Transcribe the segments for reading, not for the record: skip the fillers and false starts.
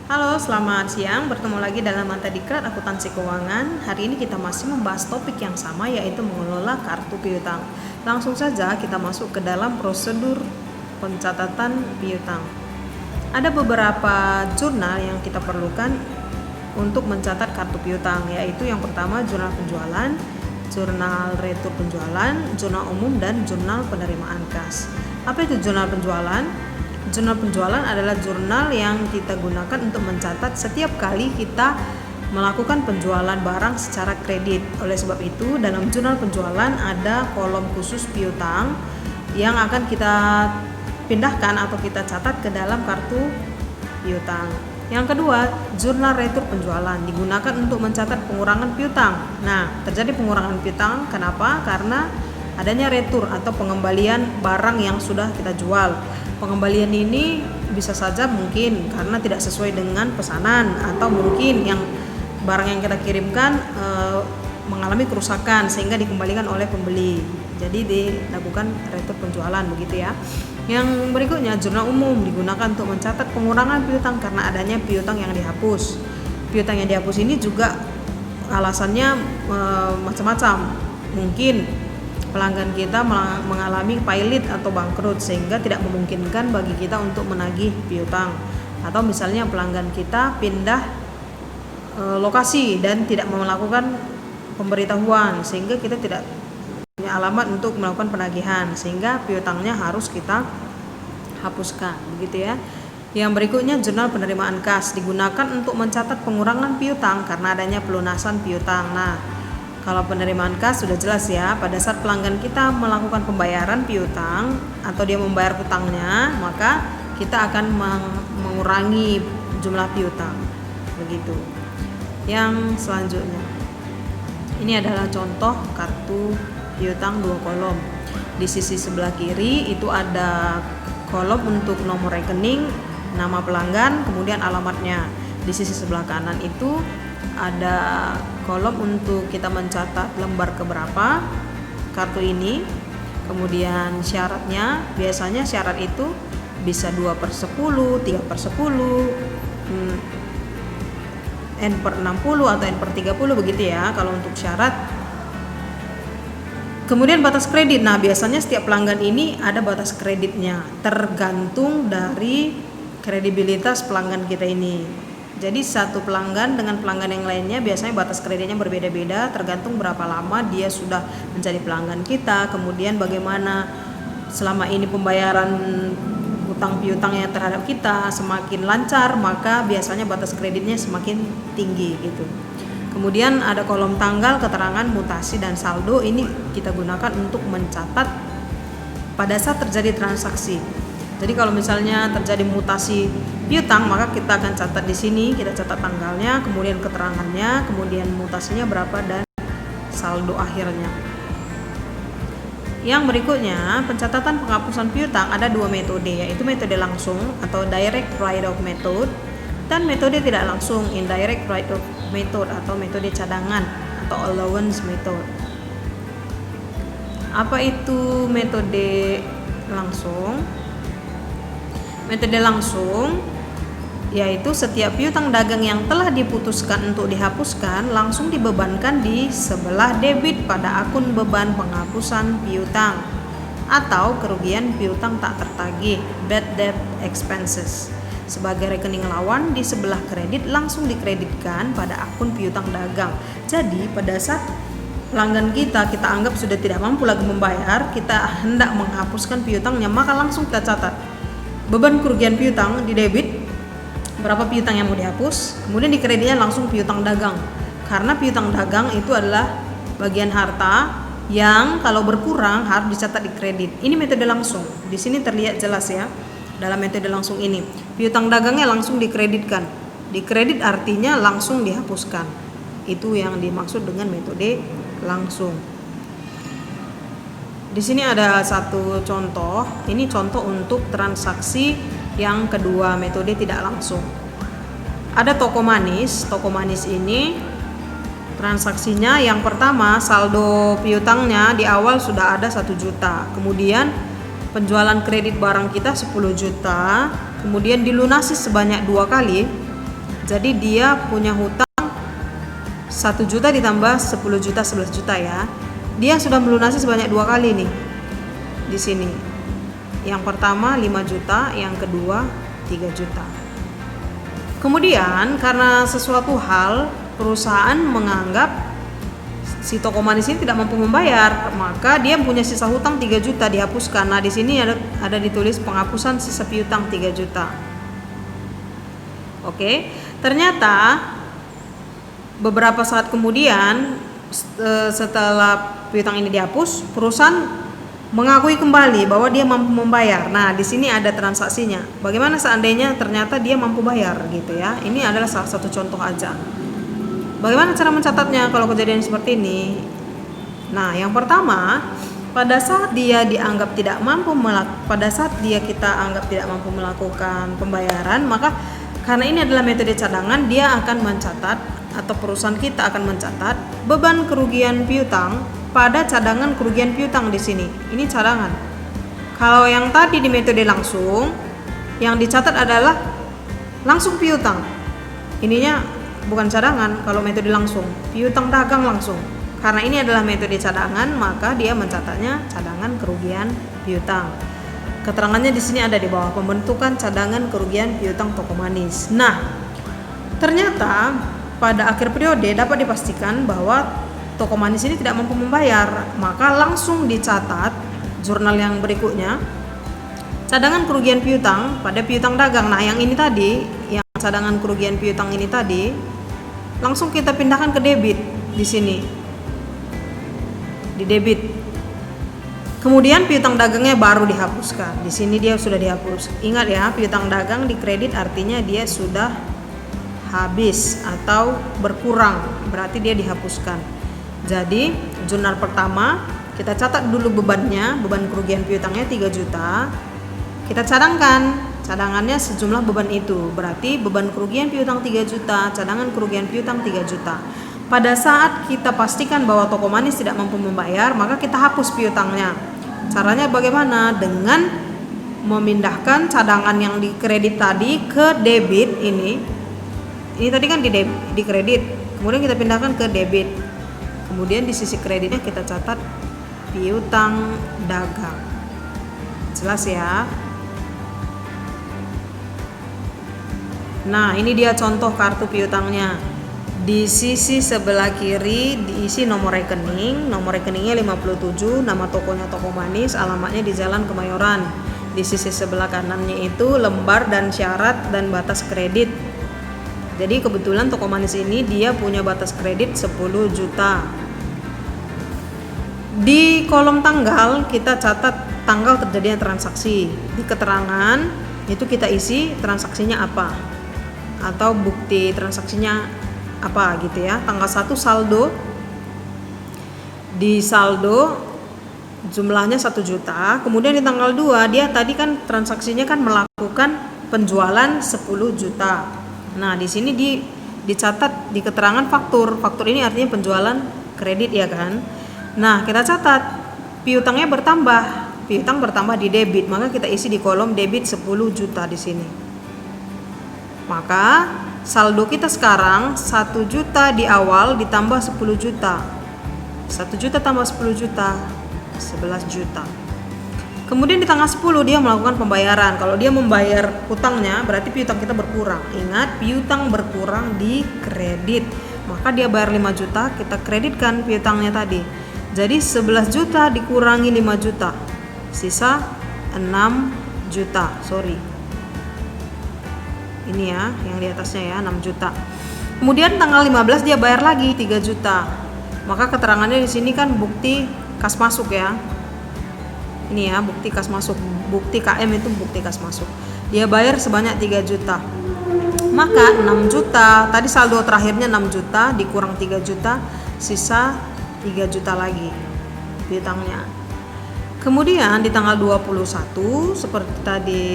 Halo, selamat siang. Bertemu lagi dalam Mata Diklat Akuntansi Keuangan. Hari ini kita masih membahas topik yang sama, yaitu mengelola kartu piutang. Langsung saja kita masuk ke dalam prosedur pencatatan piutang. Ada beberapa jurnal yang kita perlukan untuk mencatat kartu piutang, yaitu yang pertama jurnal penjualan, jurnal retur penjualan, jurnal umum, dan jurnal penerimaan kas. Apa itu jurnal penjualan? Jurnal penjualan adalah jurnal yang kita gunakan untuk mencatat setiap kali kita melakukan penjualan barang secara kredit. Oleh sebab itu, dalam jurnal penjualan ada kolom khusus piutang yang akan kita pindahkan atau kita catat ke dalam kartu piutang. Yang kedua, jurnal retur penjualan digunakan untuk mencatat pengurangan piutang. Nah, terjadi pengurangan piutang kenapa? Karena adanya retur atau pengembalian barang yang sudah kita jual. Pengembalian ini bisa saja mungkin karena tidak sesuai dengan pesanan, atau mungkin yang barang yang kita kirimkan mengalami kerusakan sehingga dikembalikan oleh pembeli. Jadi dilakukan retur penjualan, begitu ya. Yang berikutnya, jurnal umum digunakan untuk mencatat pengurangan piutang karena adanya piutang yang dihapus. Piutang yang dihapus ini juga alasannya macam-macam. Mungkin pelanggan kita mengalami pailit atau bangkrut sehingga tidak memungkinkan bagi kita untuk menagih piutang, atau misalnya pelanggan kita pindah lokasi dan tidak melakukan pemberitahuan sehingga kita tidak punya alamat untuk melakukan penagihan sehingga piutangnya harus kita hapuskan, begitu ya. Yang berikutnya, jurnal penerimaan kas digunakan untuk mencatat pengurangan piutang karena adanya pelunasan piutang. Nah, kalau penerimaan kas sudah jelas ya, pada saat pelanggan kita melakukan pembayaran piutang atau dia membayar hutangnya, maka kita akan mengurangi jumlah piutang, begitu. Yang selanjutnya, ini adalah contoh kartu piutang 2 kolom. Di sisi sebelah kiri itu ada kolom untuk nomor rekening, nama pelanggan, kemudian alamatnya. Di sisi sebelah kanan itu ada kolom untuk kita mencatat lembar keberapa kartu ini, kemudian syaratnya. Biasanya syarat itu bisa 2/10, 3/10, N/60 atau N/30, begitu ya kalau untuk syarat. Kemudian batas kredit. Nah, biasanya setiap pelanggan ini ada batas kreditnya, tergantung dari kredibilitas pelanggan kita ini. Jadi satu pelanggan dengan pelanggan yang lainnya biasanya batas kreditnya berbeda-beda, tergantung berapa lama dia sudah menjadi pelanggan kita, kemudian bagaimana selama ini pembayaran hutang piutangnya terhadap kita. Semakin lancar maka biasanya batas kreditnya semakin tinggi gitu. Kemudian ada kolom tanggal, keterangan, mutasi, dan saldo. Ini kita gunakan untuk mencatat pada saat terjadi transaksi. Jadi kalau misalnya terjadi mutasi piutang, maka kita akan catat di sini, kita catat tanggalnya, kemudian keterangannya, kemudian mutasinya berapa, dan saldo akhirnya. Yang berikutnya, pencatatan penghapusan piutang ada 2 metode, yaitu metode langsung atau direct write-off method, dan metode tidak langsung, indirect write-off method atau metode cadangan atau allowance method. Apa itu metode langsung? Metode langsung yaitu setiap piutang dagang yang telah diputuskan untuk dihapuskan langsung dibebankan di sebelah debit pada akun beban penghapusan piutang atau kerugian piutang tak tertagih, bad debt expenses. Sebagai rekening lawan di sebelah kredit langsung dikreditkan pada akun piutang dagang. Jadi pada saat pelanggan kita anggap sudah tidak mampu lagi membayar, kita hendak menghapuskan piutangnya, maka langsung kita catat beban kerugian piutang di debit, berapa piutang yang mau dihapus, kemudian di kreditnya langsung piutang dagang. Karena piutang dagang itu adalah bagian harta yang kalau berkurang harus dicatat di kredit. Ini metode langsung. Di sini terlihat jelas ya. Dalam metode langsung ini, piutang dagangnya langsung dikreditkan. Dikredit artinya langsung dihapuskan. Itu yang dimaksud dengan metode langsung. Di sini ada satu contoh. Ini contoh untuk transaksi yang kedua, metode tidak langsung. Ada toko manis. Toko manis ini transaksinya yang pertama, saldo piutangnya di awal sudah ada 1 juta. Kemudian penjualan kredit barang kita 10 juta. Kemudian dilunasi sebanyak 2 kali. Jadi dia punya hutang 1 juta ditambah 10 juta, 11 juta ya. Dia sudah melunasi sebanyak 2 kali nih di sini. Yang pertama 5 juta, yang kedua 3 juta. Kemudian karena sesuatu hal perusahaan menganggap si toko manis ini tidak mampu membayar, maka dia punya sisa hutang 3 juta dihapuskan. Nah, di sini ada ditulis penghapusan sisa piutang 3 juta. Oke, ternyata beberapa saat kemudian setelah piutang ini dihapus, perusahaan mengakui kembali bahwa dia mampu membayar. Nah, di sini ada transaksinya. Bagaimana seandainya ternyata dia mampu bayar gitu ya. Ini adalah salah satu contoh aja. Bagaimana cara mencatatnya kalau kejadian seperti ini? Nah, yang pertama, pada saat dia dianggap tidak mampu kita anggap tidak mampu melakukan pembayaran, maka karena ini adalah metode cadangan, dia akan mencatat atau perusahaan kita akan mencatat beban kerugian piutang pada cadangan kerugian piutang di sini. Ini cadangan. Kalau yang tadi di metode langsung, yang dicatat adalah langsung piutang. Ininya bukan cadangan kalau metode langsung, piutang dagang langsung. Karena ini adalah metode cadangan, maka dia mencatatnya cadangan kerugian piutang. Keterangannya di sini ada di bawah, pembentukan cadangan kerugian piutang toko manis. Nah, ternyata pada akhir periode dapat dipastikan bahwa toko manis ini tidak mampu membayar, maka langsung dicatat jurnal yang berikutnya cadangan kerugian piutang pada piutang dagang. Nah, yang ini tadi, yang cadangan kerugian piutang ini tadi langsung kita pindahkan ke debit di sini. Di debit. Kemudian piutang dagangnya baru dihapuskan. Di sini dia sudah dihapus. Ingat ya, piutang dagang di kredit artinya dia sudah habis atau berkurang, berarti dia dihapuskan. Jadi, jurnal pertama kita catat dulu bebannya, beban kerugian piutangnya 3 juta. Kita cadangkan cadangannya sejumlah beban itu, berarti beban kerugian piutang 3 juta, cadangan kerugian piutang 3 juta. Pada saat kita pastikan bahwa toko manis tidak mampu membayar, maka kita hapus piutangnya. Caranya bagaimana? Dengan memindahkan cadangan yang di kredit tadi ke debit ini. Ini tadi kan di kredit, kemudian kita pindahkan ke debit. Kemudian di sisi kreditnya kita catat piutang dagang. Jelas ya? Nah, ini dia contoh kartu piutangnya. Di sisi sebelah kiri diisi nomor rekening. Nomor rekeningnya 57, nama tokonya Toko Manis, alamatnya di Jalan Kemayoran. Di sisi sebelah kanannya itu lembar dan syarat dan batas kredit. Jadi kebetulan Toko Manis ini dia punya batas kredit 10 juta. Di kolom tanggal kita catat tanggal terjadinya transaksi. Di keterangan itu kita isi transaksinya apa, atau bukti transaksinya apa gitu ya. Tanggal 1 saldo, di saldo jumlahnya 1 juta. Kemudian di tanggal 2 dia tadi kan transaksinya kan melakukan penjualan 10 juta. Nah, di sini dicatat di keterangan faktur. Faktur ini artinya penjualan kredit ya kan. Nah, kita catat piutangnya bertambah. Piutang bertambah di debit, maka kita isi di kolom debit 10 juta di sini. Maka saldo kita sekarang 1 juta di awal ditambah 10 juta. 1 juta tambah 10 juta, 11 juta. Kemudian di tanggal 10 dia melakukan pembayaran. Kalau dia membayar hutangnya berarti piutang kita berkurang. Ingat, piutang berkurang di kredit. Maka dia bayar 5 juta, kita kreditkan piutangnya tadi. Jadi 11 juta dikurangi 5 juta. Sisa 6 juta. Ini ya, yang di atasnya ya, 6 juta. Kemudian tanggal 15 dia bayar lagi 3 juta. Maka keterangannya di sini kan bukti kas masuk ya. Ini ya, bukti kas masuk. Bukti KM itu bukti kas masuk. Dia bayar sebanyak 3 juta. Maka 6 juta, tadi saldo terakhirnya 6 juta dikurang 3 juta, sisa 3 juta lagi piutangnya. Kemudian di tanggal 21 seperti tadi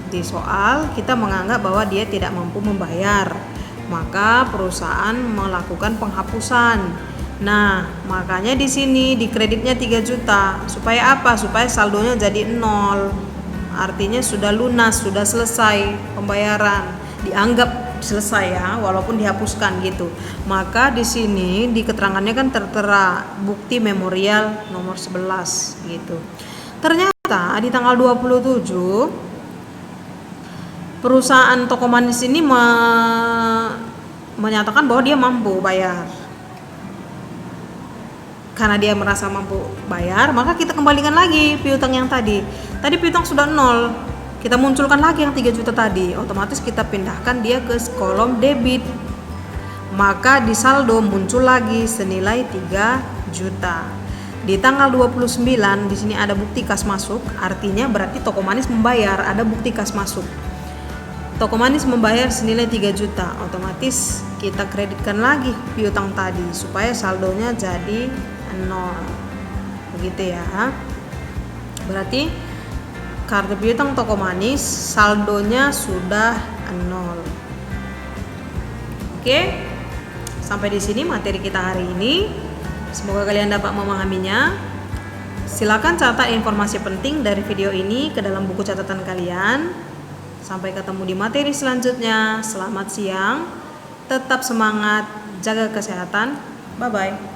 di soal, kita menganggap bahwa dia tidak mampu membayar, maka perusahaan melakukan penghapusan. Nah, makanya di sini di kreditnya 3 juta. Supaya apa? Supaya saldonya jadi 0. Artinya sudah lunas, sudah selesai pembayaran. Dianggap selesai ya, walaupun dihapuskan gitu. Maka di sini di keterangannya kan tertera bukti memorial nomor 11 gitu. Ternyata di tanggal 27 perusahaan toko manis ini menyatakan bahwa dia mampu bayar. Karena dia merasa mampu bayar, maka kita kembalikan lagi piutang yang tadi. Tadi piutang sudah 0, kita munculkan lagi yang 3 juta tadi. Otomatis kita pindahkan dia ke kolom debit. Maka di saldo muncul lagi senilai 3 juta. Di tanggal 29 di sini ada bukti kas masuk, artinya berarti toko manis membayar, ada bukti kas masuk. Toko manis membayar senilai 3 juta. Otomatis kita kreditkan lagi piutang tadi supaya saldonya jadi 0. Begitu ya. Berarti kartu piutang toko manis saldonya sudah 0. Oke. Sampai di sini materi kita hari ini. Semoga kalian dapat memahaminya. Silakan catat informasi penting dari video ini ke dalam buku catatan kalian. Sampai ketemu di materi selanjutnya. Selamat siang. Tetap semangat, jaga kesehatan. Bye bye.